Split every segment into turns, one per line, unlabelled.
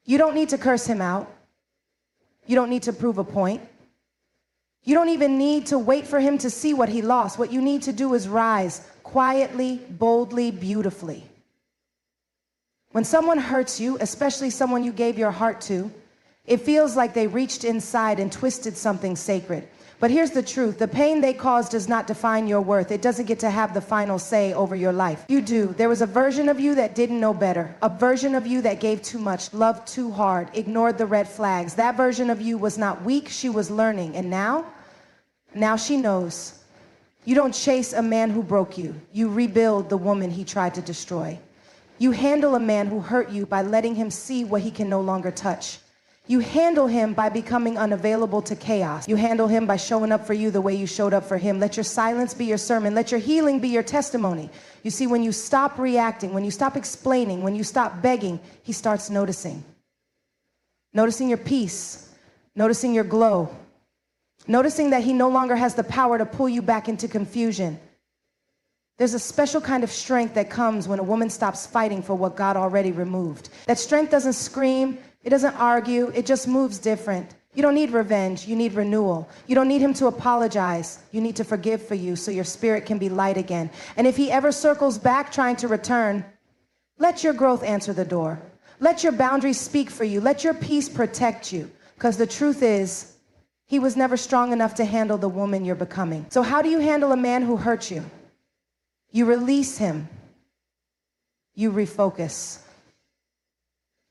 You don't need to curse him out. You don't need to prove a point. You don't even need to wait for him to see what he lost. What you need to do is rise quietly, boldly, beautifully. When someone hurts you, especially someone you gave your heart to, it feels like they reached inside and twisted something sacred. But here's the truth. The pain they caused does not define your worth. It doesn't get to have the final say over your life. You do. There was a version of you that didn't know better. A version of you that gave too much, loved too hard, ignored the red flags. That version of you was not weak. She was learning. And now she knows. You don't chase a man who broke you. You rebuild the woman he tried to destroy. You handle a man who hurt you by letting him see what he can no longer touch. You handle him by becoming unavailable to chaos. You handle him by showing up for you the way you showed up for him. Let your silence be your sermon. Let your healing be your testimony. You see, when you stop reacting, when you stop explaining, when you stop begging, he starts noticing. Noticing your peace, noticing your glow, noticing that he no longer has the power to pull you back into confusion. There's a special kind of strength that comes when a woman stops fighting for what God already removed. That strength doesn't scream. It doesn't argue, it just moves different. You don't need revenge, you need renewal. You don't need him to apologize. You need to forgive for you so your spirit can be light again. And if he ever circles back trying to return, let your growth answer the door. Let your boundaries speak for you. Let your peace protect you. Because the truth is, he was never strong enough to handle the woman you're becoming. So how do you handle a man who hurt you? You release him. You refocus.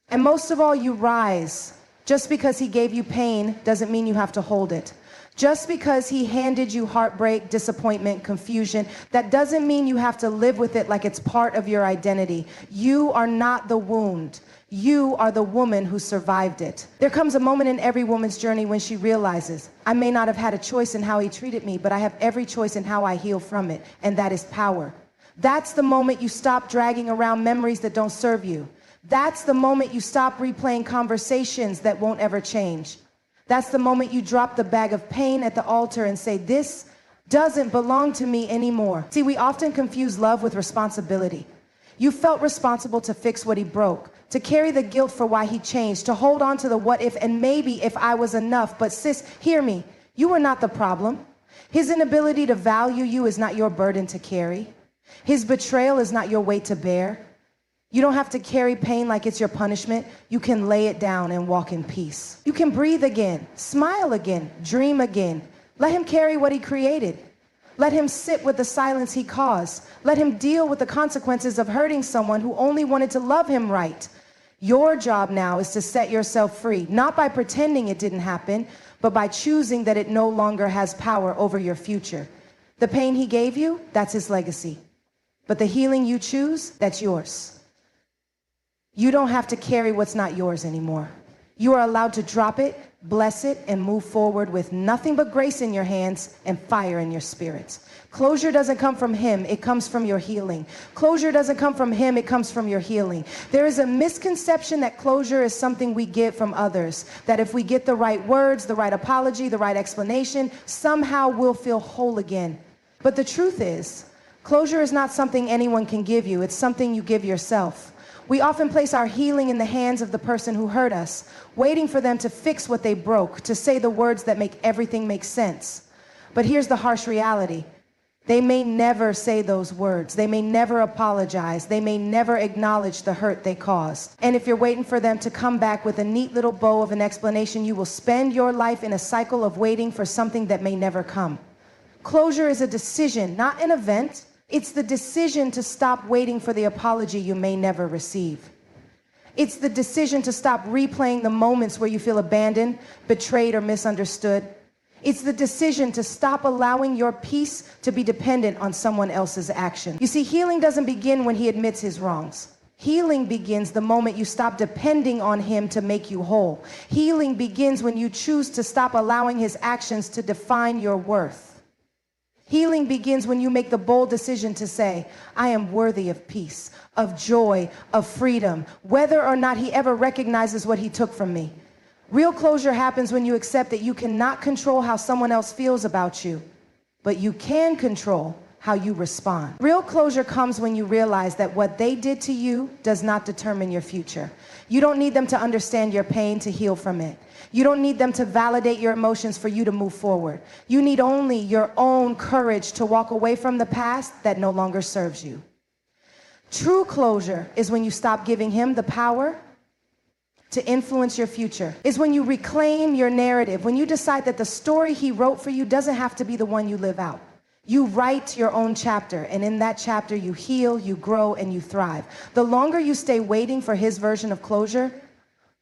And most of all, you rise. Just because he gave you pain doesn't mean you have to hold it. Just because he handed you heartbreak, disappointment, confusion, that doesn't mean you have to live with it like it's part of your identity. You are not the wound. You are the woman who survived it. There comes a moment in every woman's journey when she realizes, I may not have had a choice in how he treated me, but I have every choice in how I heal from it, and that is power. That's the moment you stop dragging around memories that don't serve you. That's the moment you stop replaying conversations that won't ever change. That's the moment you drop the bag of pain at the altar and say, this doesn't belong to me anymore. See, we often confuse love with responsibility. You felt responsible to fix what he broke, to carry the guilt for why he changed, to hold on to the what if and maybe if I was enough. But sis, hear me, you are not the problem. His inability to value you is not your burden to carry. His betrayal is not your weight to bear. You don't have to carry pain like it's your punishment. You can lay it down and walk in peace. You can breathe again, smile again, dream again. Let him carry what he created. Let him sit with the silence he caused. Let him deal with the consequences of hurting someone who only wanted to love him right. Your job now is to set yourself free, not by pretending it didn't happen, but by choosing that it no longer has power over your future. The pain he gave you, that's his legacy. But the healing you choose, that's yours. You don't have to carry what's not yours anymore. You are allowed to drop it, bless it, and move forward with nothing but grace in your hands and fire in your spirits. Closure doesn't come from him, it comes from your healing. Closure doesn't come from him, it comes from your healing. There is a misconception that closure is something we get from others, that if we get the right words, the right apology, the right explanation, somehow we'll feel whole again. But the truth is, closure is not something anyone can give you, it's something you give yourself. We often place our healing in the hands of the person who hurt us, waiting for them to fix what they broke, to say the words that make everything make sense. But here's the harsh reality. They may never say those words. They may never apologize. They may never acknowledge the hurt they caused. And if you're waiting for them to come back with a neat little bow of an explanation, you will spend your life in a cycle of waiting for something that may never come. Closure is a decision, not an event. It's the decision to stop waiting for the apology you may never receive. It's the decision to stop replaying the moments where you feel abandoned, betrayed, or misunderstood. It's the decision to stop allowing your peace to be dependent on someone else's action. You see, healing doesn't begin when he admits his wrongs. Healing begins the moment you stop depending on him to make you whole. Healing begins when you choose to stop allowing his actions to define your worth. Healing begins when you make the bold decision to say, I am worthy of peace, of joy, of freedom, whether or not he ever recognizes what he took from me. Real closure happens when you accept that you cannot control how someone else feels about you, but you can control how you respond. Real closure comes when you realize that what they did to you does not determine your future. You don't need them to understand your pain to heal from it. You don't need them to validate your emotions for you to move forward. You need only your own courage to walk away from the past that no longer serves you. True closure is when you stop giving him the power to influence your future. Is when you reclaim your narrative, when you decide that the story he wrote for you doesn't have to be the one you live out. You write your own chapter, and in that chapter you heal, you grow, and you thrive. The longer you stay waiting for his version of closure,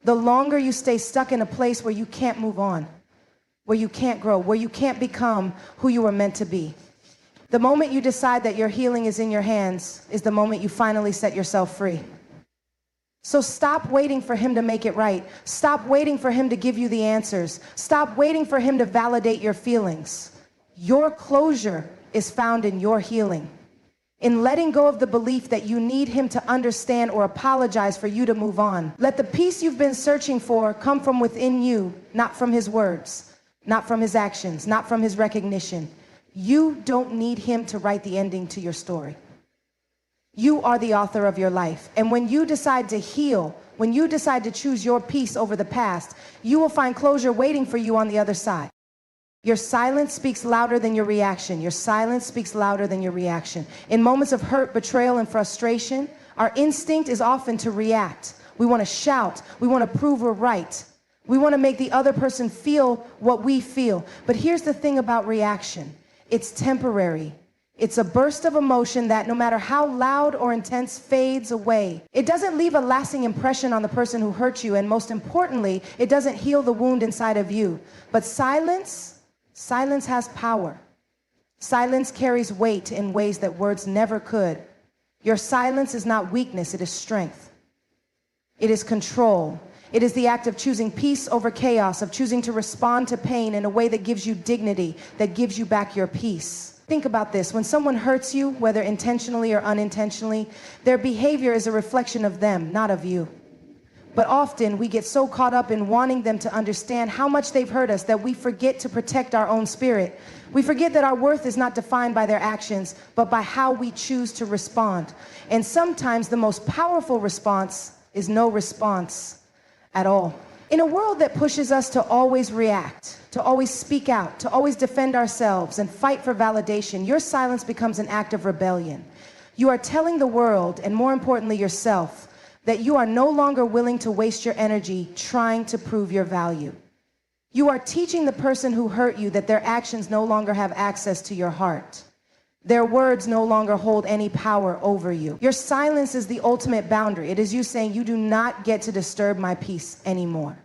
the longer you stay stuck in a place where you can't move on, where you can't grow, where you can't become who you were meant to be. The moment you decide that your healing is in your hands is the moment you finally set yourself free. So stop waiting for him to make it right. Stop waiting for him to give you the answers. Stop waiting for him to validate your feelings. Your closure is found in your healing, in letting go of the belief that you need him to understand or apologize for you to move on. Let the peace you've been searching for come from within you, not from his words, not from his actions, not from his recognition. You don't need him to write the ending to your story. You are the author of your life. And when you decide to heal, when you decide to choose your peace over the past, you will find closure waiting for you on the other side. Your silence speaks louder than your reaction. Your silence speaks louder than your reaction. In moments of hurt, betrayal, and frustration, our instinct is often to react. We want to shout. We want to prove we're right. We want to make the other person feel what we feel. But here's the thing about reaction. It's temporary. It's a burst of emotion that, no matter how loud or intense, fades away. It doesn't leave a lasting impression on the person who hurt you, and most importantly, it doesn't heal the wound inside of you. But silence has power. Silence carries weight in ways that words never could. Your silence is not weakness, it is strength. It is control. It is the act of choosing peace over chaos, of choosing to respond to pain in a way that gives you dignity, that gives you back your peace. Think about this. When someone hurts you, whether intentionally or unintentionally, their behavior is a reflection of them, not of you. But often we get so caught up in wanting them to understand how much they've hurt us that we forget to protect our own spirit. We forget that our worth is not defined by their actions, but by how we choose to respond. And sometimes the most powerful response is no response at all. In a world that pushes us to always react, to always speak out, to always defend ourselves and fight for validation, your silence becomes an act of rebellion. You are telling the world, and more importantly yourself, that you are no longer willing to waste your energy trying to prove your value. You are teaching the person who hurt you that their actions no longer have access to your heart. Their words no longer hold any power over you. Your silence is the ultimate boundary. It is you saying, you do not get to disturb my peace anymore.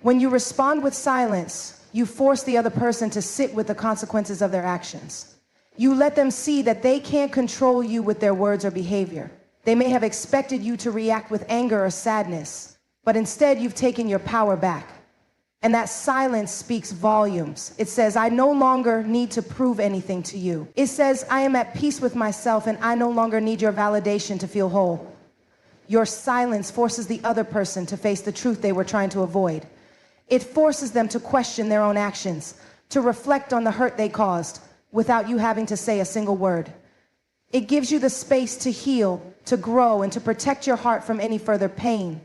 When you respond with silence, you force the other person to sit with the consequences of their actions. You let them see that they can't control you with their words or behavior. They may have expected you to react with anger or sadness, but instead you've taken your power back. And that silence speaks volumes. It says, I no longer need to prove anything to you. It says, I am at peace with myself and I no longer need your validation to feel whole. Your silence forces the other person to face the truth they were trying to avoid. It forces them to question their own actions, to reflect on the hurt they caused without you having to say a single word. It gives you the space to heal, to grow, and to protect your heart from any further pain.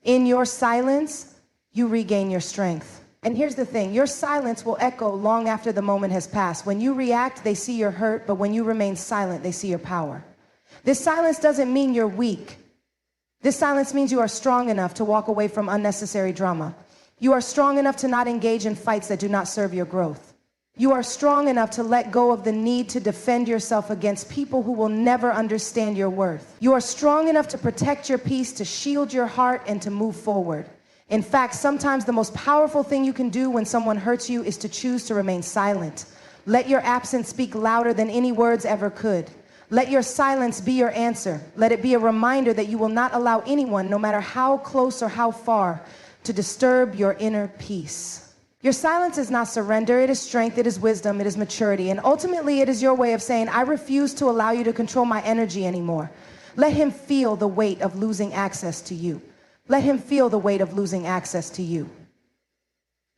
In your silence, you regain your strength. And here's the thing, your silence will echo long after the moment has passed. When you react, they see your hurt, but when you remain silent, they see your power. This silence doesn't mean you're weak. This silence means you are strong enough to walk away from unnecessary drama. You are strong enough to not engage in fights that do not serve your growth. You are strong enough to let go of the need to defend yourself against people who will never understand your worth. You are strong enough to protect your peace, to shield your heart, and to move forward. In fact, sometimes the most powerful thing you can do when someone hurts you is to choose to remain silent. Let your absence speak louder than any words ever could. Let your silence be your answer. Let it be a reminder that you will not allow anyone, no matter how close or how far, to disturb your inner peace. Your silence is not surrender, it is strength, it is wisdom, it is maturity, and ultimately it is your way of saying, I refuse to allow you to control my energy anymore. Let him feel the weight of losing access to you. Let him feel the weight of losing access to you.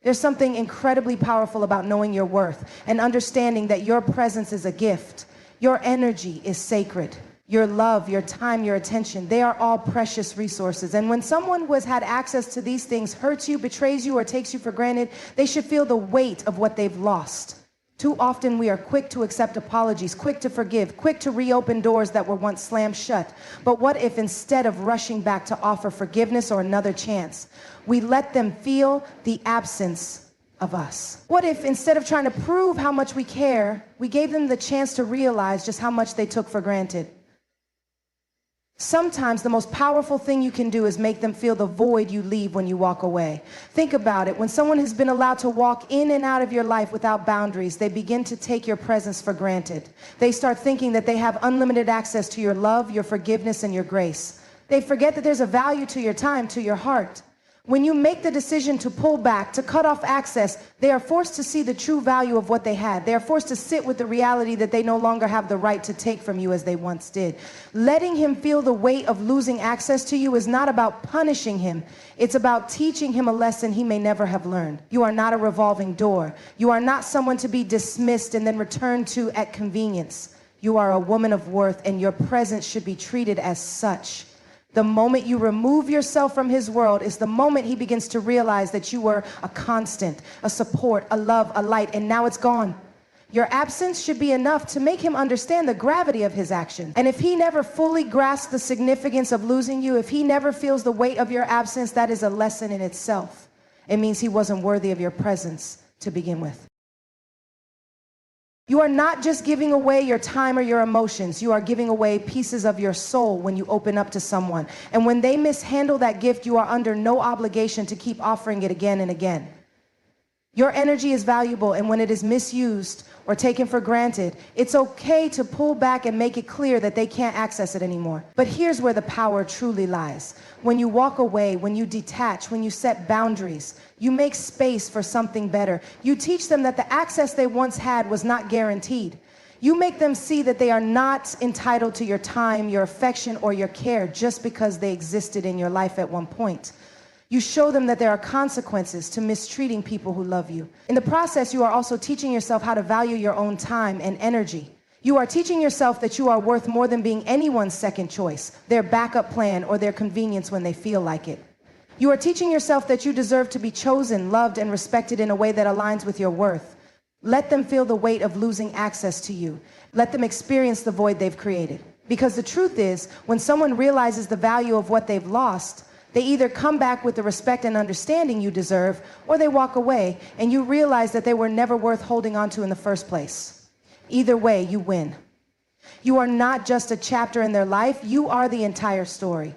There's something incredibly powerful about knowing your worth and understanding that your presence is a gift. Your energy is sacred. Your love, your time, your attention, they are all precious resources. And when someone who has had access to these things hurts you, betrays you, or takes you for granted, they should feel the weight of what they've lost. Too often we are quick to accept apologies, quick to forgive, quick to reopen doors that were once slammed shut. But what if instead of rushing back to offer forgiveness or another chance, we let them feel the absence of us? What if instead of trying to prove how much we care, we gave them the chance to realize just how much they took for granted? Sometimes the most powerful thing you can do is make them feel the void you leave when you walk away. Think about it. When someone has been allowed to walk in and out of your life without boundaries, they begin to take your presence for granted. They start thinking that they have unlimited access to your love, your forgiveness, and your grace. They forget that there's a value to your time, to your heart. When you make the decision to pull back, to cut off access, they are forced to see the true value of what they had. They are forced to sit with the reality that they no longer have the right to take from you as they once did. Letting him feel the weight of losing access to you is not about punishing him. It's about teaching him a lesson he may never have learned. You are not a revolving door. You are not someone to be dismissed and then returned to at convenience. You are a woman of worth, and your presence should be treated as such. The moment you remove yourself from his world is the moment he begins to realize that you were a constant, a support, a love, a light, and now it's gone. Your absence should be enough to make him understand the gravity of his action. And if he never fully grasps the significance of losing you, if he never feels the weight of your absence, that is a lesson in itself. It means he wasn't worthy of your presence to begin with. You are not just giving away your time or your emotions. You are giving away pieces of your soul when you open up to someone. And when they mishandle that gift, you are under no obligation to keep offering it again and again. Your energy is valuable, and when it is misused or taken for granted, it's okay to pull back and make it clear that they can't access it anymore. But here's where the power truly lies. When you walk away, when you detach, when you set boundaries, you make space for something better. You teach them that the access they once had was not guaranteed. You make them see that they are not entitled to your time, your affection, or your care just because they existed in your life at one point. You show them that there are consequences to mistreating people who love you. In the process, you are also teaching yourself how to value your own time and energy. You are teaching yourself that you are worth more than being anyone's second choice, their backup plan, or their convenience when they feel like it. You are teaching yourself that you deserve to be chosen, loved, and respected in a way that aligns with your worth. Let them feel the weight of losing access to you. Let them experience the void they've created. Because the truth is, when someone realizes the value of what they've lost, they either come back with the respect and understanding you deserve, or they walk away and you realize that they were never worth holding on to in the first place. Either way, you win. You are not just a chapter in their life, you are the entire story.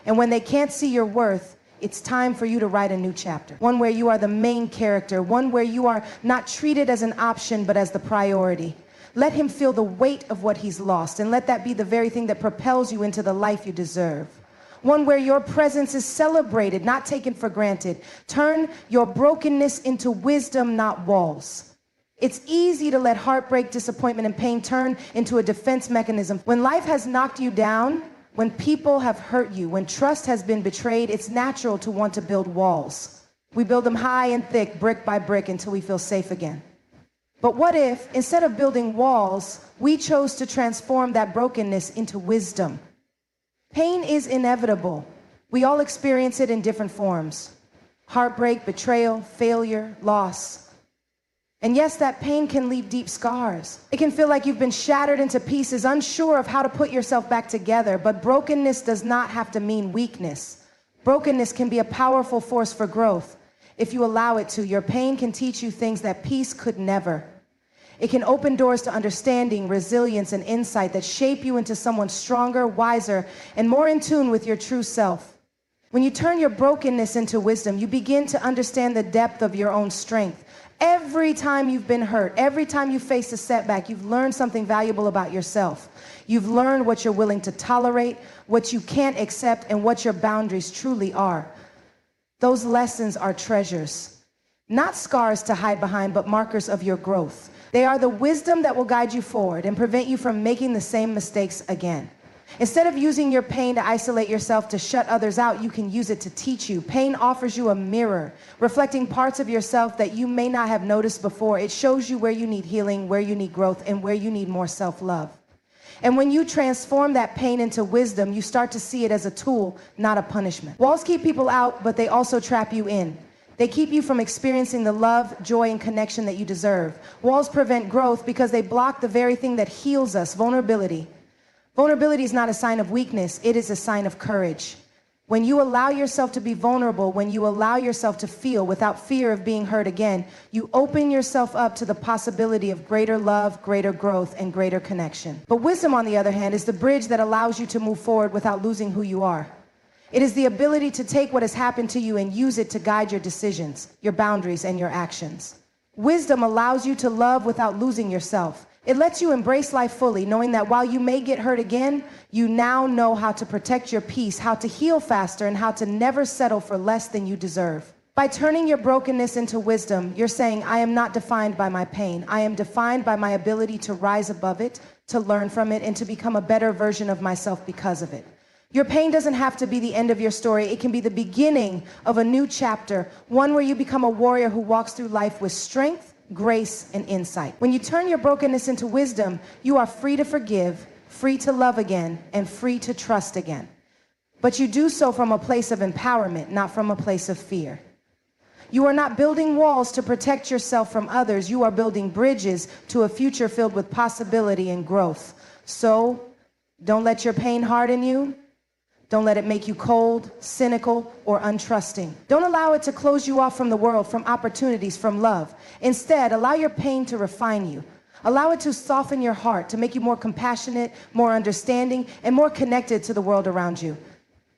And when they can't see your worth, it's time for you to write a new chapter. One where you are the main character, one where you are not treated as an option, but as the priority. Let him feel the weight of what he's lost, and let that be the very thing that propels you into the life you deserve. One where your presence is celebrated, not taken for granted. Turn your brokenness into wisdom, not walls. It's easy to let heartbreak, disappointment, and pain turn into a defense mechanism. When life has knocked you down, when people have hurt you, when trust has been betrayed, it's natural to want to build walls. We build them high and thick, brick by brick, until we feel safe again. But what if, instead of building walls, we chose to transform that brokenness into wisdom? Pain is inevitable. We all experience it in different forms. Heartbreak, betrayal, failure, loss. And yes, that pain can leave deep scars. It can feel like you've been shattered into pieces, unsure of how to put yourself back together. But brokenness does not have to mean weakness. Brokenness can be a powerful force for growth. If you allow it to, your pain can teach you things that peace could never. It can open doors to understanding, resilience, and insight that shape you into someone stronger, wiser, and more in tune with your true self. When you turn your brokenness into wisdom, you begin to understand the depth of your own strength. Every time you've been hurt, every time you face a setback, you've learned something valuable about yourself. You've learned what you're willing to tolerate, what you can't accept, and what your boundaries truly are. Those lessons are treasures, not scars to hide behind, but markers of your growth. They are the wisdom that will guide you forward and prevent you from making the same mistakes again. Instead of using your pain to isolate yourself, to shut others out, you can use it to teach you. Pain offers you a mirror, reflecting parts of yourself that you may not have noticed before. It shows you where you need healing, where you need growth, and where you need more self-love. And when you transform that pain into wisdom, you start to see it as a tool, not a punishment. Walls keep people out, but they also trap you in. They keep you from experiencing the love, joy, and connection that you deserve. Walls prevent growth because they block the very thing that heals us, vulnerability. Vulnerability is not a sign of weakness, it is a sign of courage. When you allow yourself to be vulnerable, when you allow yourself to feel without fear of being hurt again, you open yourself up to the possibility of greater love, greater growth, and greater connection. But wisdom, on the other hand, is the bridge that allows you to move forward without losing who you are. It is the ability to take what has happened to you and use it to guide your decisions, your boundaries, and your actions. Wisdom allows you to love without losing yourself. It lets you embrace life fully, knowing that while you may get hurt again, you now know how to protect your peace, how to heal faster, and how to never settle for less than you deserve. By turning your brokenness into wisdom, you're saying, I am not defined by my pain. I am defined by my ability to rise above it, to learn from it, and to become a better version of myself because of it. Your pain doesn't have to be the end of your story. It can be the beginning of a new chapter, one where you become a warrior who walks through life with strength, grace, and insight. When you turn your brokenness into wisdom, you are free to forgive, free to love again, and free to trust again. But you do so from a place of empowerment, not from a place of fear. You are not building walls to protect yourself from others. You are building bridges to a future filled with possibility and growth. So, don't let your pain harden you. Don't let it make you cold, cynical, or untrusting. Don't allow it to close you off from the world, from opportunities, from love. Instead, allow your pain to refine you. Allow it to soften your heart, to make you more compassionate, more understanding, and more connected to the world around you.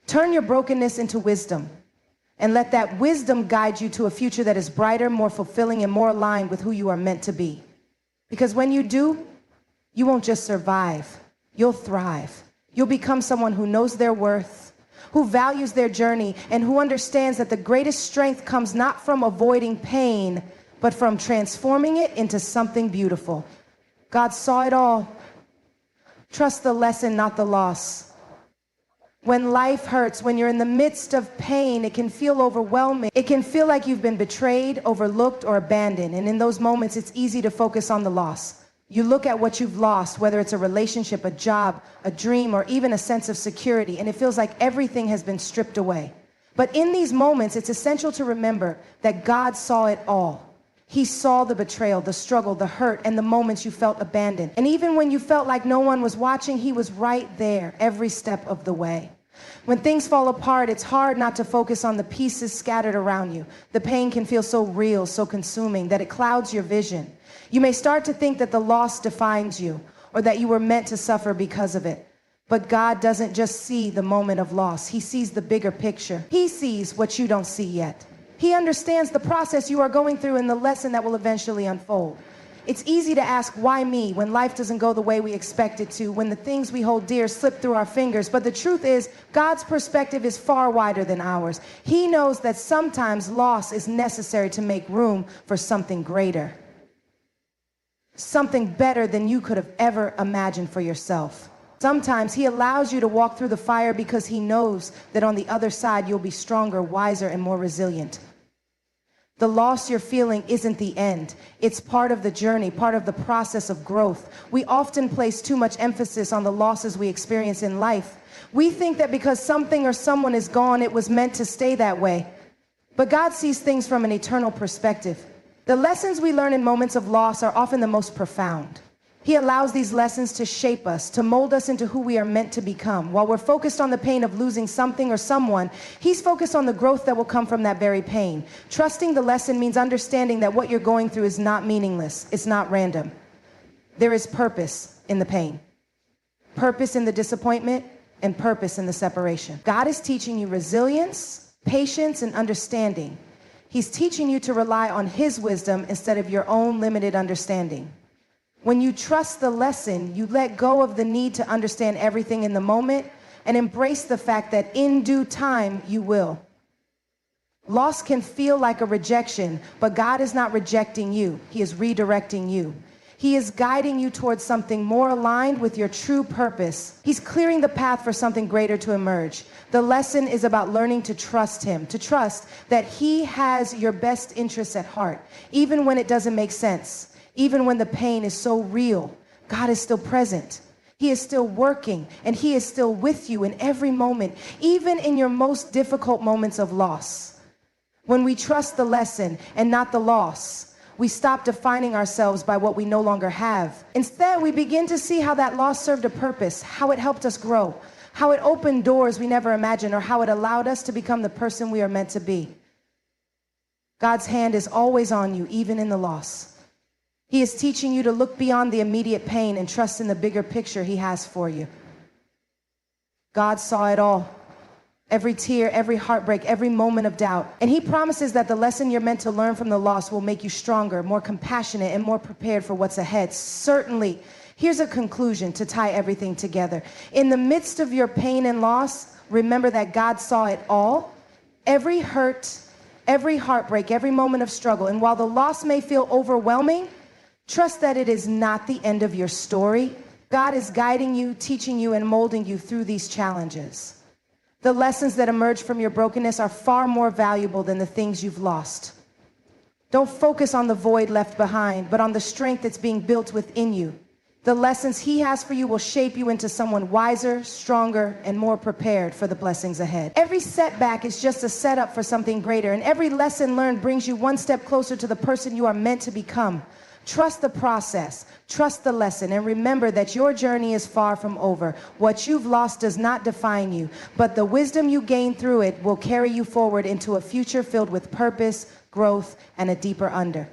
Turn your brokenness into wisdom, and let that wisdom guide you to a future that is brighter, more fulfilling, and more aligned with who you are meant to be. Because when you do, you won't just survive, you'll thrive. You'll become someone who knows their worth, who values their journey, and who understands that the greatest strength comes not from avoiding pain, but from transforming it into something beautiful. God saw it all. Trust the lesson, not the loss. When life hurts, when you're in the midst of pain, it can feel overwhelming. It can feel like you've been betrayed, overlooked, or abandoned. And in those moments, it's easy to focus on the loss. You look at what you've lost, whether it's a relationship, a job, a dream, or even a sense of security, and it feels like everything has been stripped away. But in these moments, it's essential to remember that God saw it all. He saw the betrayal, the struggle, the hurt, and the moments you felt abandoned. And even when you felt like no one was watching, He was right there every step of the way. When things fall apart, it's hard not to focus on the pieces scattered around you. The pain can feel so real, so consuming, that it clouds your vision. You may start to think that the loss defines you, or that you were meant to suffer because of it. But God doesn't just see the moment of loss. He sees the bigger picture. He sees what you don't see yet. He understands the process you are going through and the lesson that will eventually unfold. It's easy to ask, why me, when life doesn't go the way we expect it to, when the things we hold dear slip through our fingers. But the truth is, God's perspective is far wider than ours. He knows that sometimes loss is necessary to make room for something greater. Something better than you could have ever imagined for yourself. Sometimes He allows you to walk through the fire because He knows that on the other side you'll be stronger, wiser, and more resilient. The loss you're feeling isn't the end. It's part of the journey, part of the process of growth. We often place too much emphasis on the losses we experience in life. We think that because something or someone is gone, it was meant to stay that way. But God sees things from an eternal perspective. The lessons we learn in moments of loss are often the most profound. He allows these lessons to shape us, to mold us into who we are meant to become. While we're focused on the pain of losing something or someone, He's focused on the growth that will come from that very pain. Trusting the lesson means understanding that what you're going through is not meaningless. It's not random. There is purpose in the pain, purpose in the disappointment, and purpose in the separation. God is teaching you resilience, patience, and understanding. He's teaching you to rely on His wisdom instead of your own limited understanding. When you trust the lesson, you let go of the need to understand everything in the moment and embrace the fact that in due time you will. Loss can feel like a rejection, but God is not rejecting you. He is redirecting you. He is guiding you towards something more aligned with your true purpose. He's clearing the path for something greater to emerge. The lesson is about learning to trust Him, to trust that He has your best interests at heart, even when it doesn't make sense. Even when the pain is so real, God is still present. He is still working, and He is still with you in every moment, even in your most difficult moments of loss. When we trust the lesson and not the loss, we stop defining ourselves by what we no longer have. Instead, we begin to see how that loss served a purpose, how it helped us grow, how it opened doors we never imagined, or how it allowed us to become the person we are meant to be. God's hand is always on you, even in the loss. He is teaching you to look beyond the immediate pain and trust in the bigger picture He has for you. God saw it all. Every tear, every heartbreak, every moment of doubt. And He promises that the lesson you're meant to learn from the loss will make you stronger, more compassionate, and more prepared for what's ahead. Certainly, here's a conclusion to tie everything together. In the midst of your pain and loss, remember that God saw it all. Every hurt, every heartbreak, every moment of struggle. And while the loss may feel overwhelming, trust that it is not the end of your story. God is guiding you, teaching you, and molding you through these challenges. The lessons that emerge from your brokenness are far more valuable than the things you've lost. Don't focus on the void left behind, but on the strength that's being built within you. The lessons He has for you will shape you into someone wiser, stronger, and more prepared for the blessings ahead. Every setback is just a setup for something greater, and every lesson learned brings you one step closer to the person you are meant to become. Trust the process, trust the lesson, and remember that your journey is far from over. What you've lost does not define you, but the wisdom you gain through it will carry you forward into a future filled with purpose, growth, and a deeper under.